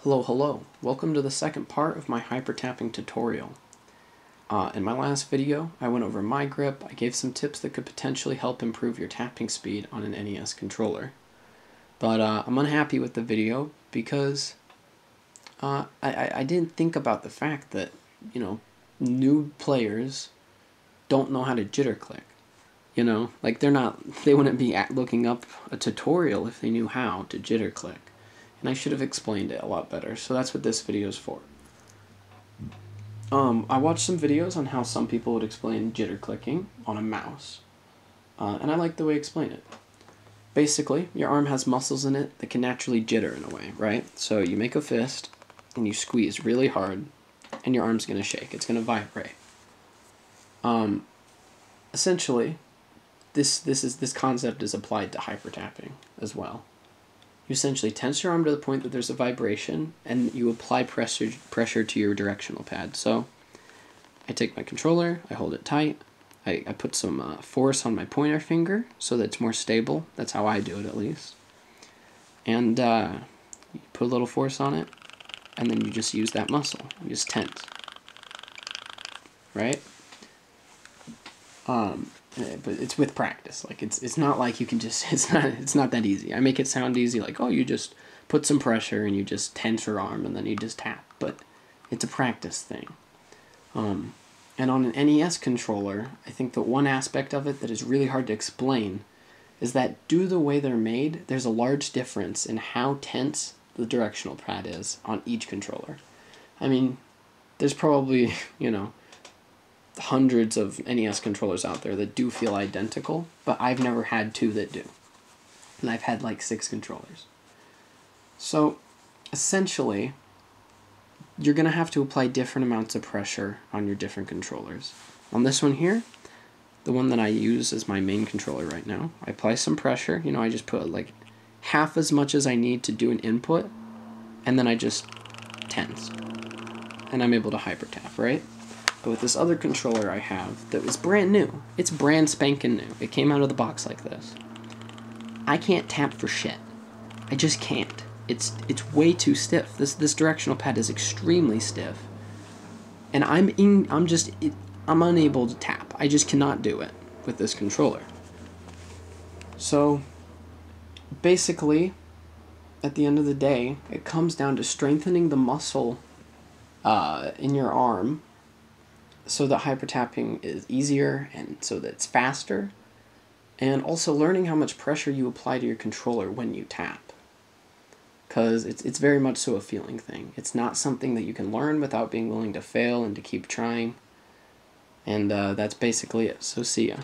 Hello. Welcome to the second part of my hypertapping tutorial. In my last video, I went over my grip. I gave some tips that could potentially help improve your tapping speed on an NES controller. But I'm unhappy with the video because I didn't think about the fact that, new players don't know how to jitter click. Like they wouldn't be looking up a tutorial if they knew how to jitter click. And I should have explained it a lot better, so that's what this video is for. I watched some videos on how some people would explain jitter clicking on a mouse, and I like the way they explain it. Basically, your arm has muscles in it that can naturally jitter in a way, right? So you make a fist, and you squeeze really hard, and your arm's going to shake. It's going to vibrate. Essentially, this concept is applied to hypertapping as well. You essentially tense your arm to the point that there's a vibration, and you apply pressure to your directional pad. So I take my controller, I hold it tight, I put some force on my pointer finger so that it's more stable. That's how I do it, at least. And you put a little force on it, and then you just use that muscle. You just tense. Right? But it's with practice. Like it's not like you can just it's not that easy. I make it sound easy, like, oh, you just put some pressure and you just tense your arm and then you just tap. But it's a practice thing. And on an NES controller, I think that one aspect of it that is really hard to explain is that due to the way they're made, there's a large difference in how tense the directional pad is on each controller. I mean, there's probably, hundreds of NES controllers out there that do feel identical, but I've never had two that do. And I've had like 6 controllers. So, essentially, you're going to have to apply different amounts of pressure on your different controllers. On this one here, the one that I use as my main controller right now, I apply some pressure. I just put like half as much as I need to do an input, and then I just tense. And I'm able to hyper tap, right? But with this other controller I have that was brand new, it's brand spanking new. It came out of the box like this. I can't tap for shit. I just can't. It's way too stiff. This directional pad is extremely stiff, and I'm unable to tap. I just cannot do it with this controller. So basically, at the end of the day, it comes down to strengthening the muscle in your arm, so that hypertapping is easier and so that it's faster, and also learning how much pressure you apply to your controller when you tap, because it's very much so a feeling thing. It's not something that you can learn without being willing to fail and to keep trying, and that's basically it. So see ya.